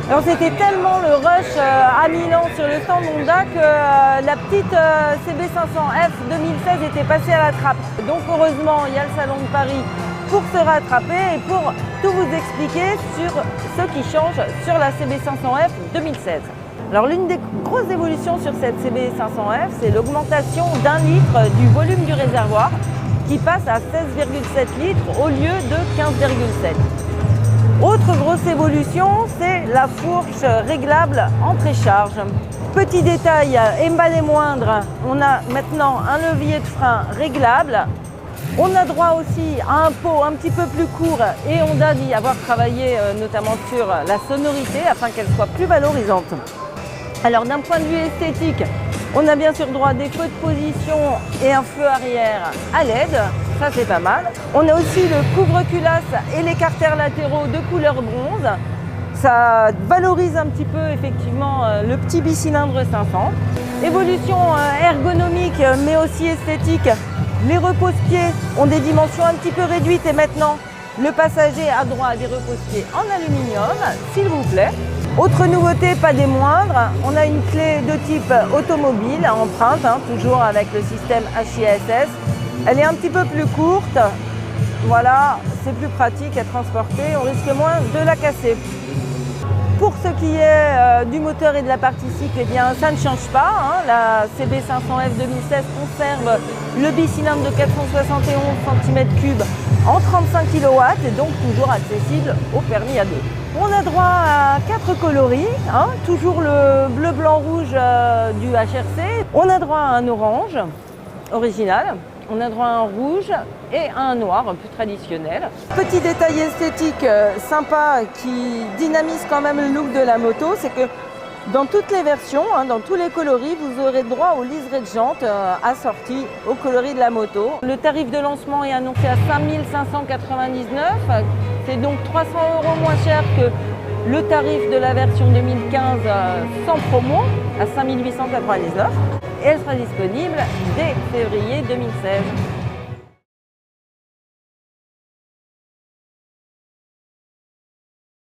Alors c'était tellement le rush à Milan sur le stand Honda que la petite CB500F 2016 était passée à la trappe. Donc heureusement, il y a le Salon de Paris pour se rattraper et pour tout vous expliquer sur ce qui change sur la CB500F 2016. Alors l'une des grosses évolutions sur cette CB500F, c'est l'augmentation d'1 litre du volume du réservoir qui passe à 16,7 litres au lieu de 15,7. Autre grosse évolution, c'est la fourche réglable en précharge. Petit détail, et pas les moindres, on a maintenant un levier de frein réglable. On a droit aussi à un pot un petit peu plus court et Honda dit avoir travaillé notamment sur la sonorité afin qu'elle soit plus valorisante. Alors d'un point de vue esthétique, on a bien sûr droit à des feux de position et un feu arrière à LED, ça c'est pas mal. On a aussi le couvre-culasse et les carters latéraux de couleur bronze. Ça valorise un petit peu effectivement le petit bicylindre 500. Évolution ergonomique mais aussi esthétique. Les repose-pieds ont des dimensions un petit peu réduites et maintenant le passager a droit à des repose-pieds en aluminium, s'il vous plaît. Autre nouveauté, pas des moindres, on a une clé de type automobile à empreinte, toujours avec le système HISS. Elle est un petit peu plus courte, voilà, c'est plus pratique à transporter, on risque moins de la casser. Pour ce qui est du moteur et de la partie cycle, eh bien, ça ne change pas. La CB500F 2016 conserve le bicylindre de 471 cm3 en 35 kW et donc toujours accessible au permis à 2. On a droit à 4 coloris, toujours le bleu, blanc, rouge du HRC. On a droit à un orange original. On a droit à un rouge et à un noir plus traditionnel. Petit détail esthétique sympa qui dynamise quand même le look de la moto, c'est que dans toutes les versions, dans tous les coloris, vous aurez droit au liseré de jantes assorti au coloris de la moto. Le tarif de lancement est annoncé à 5 599, c'est donc 300 € moins cher que le tarif de la version 2015 sans promo à 5 899. Et elle sera disponible dès février 2016.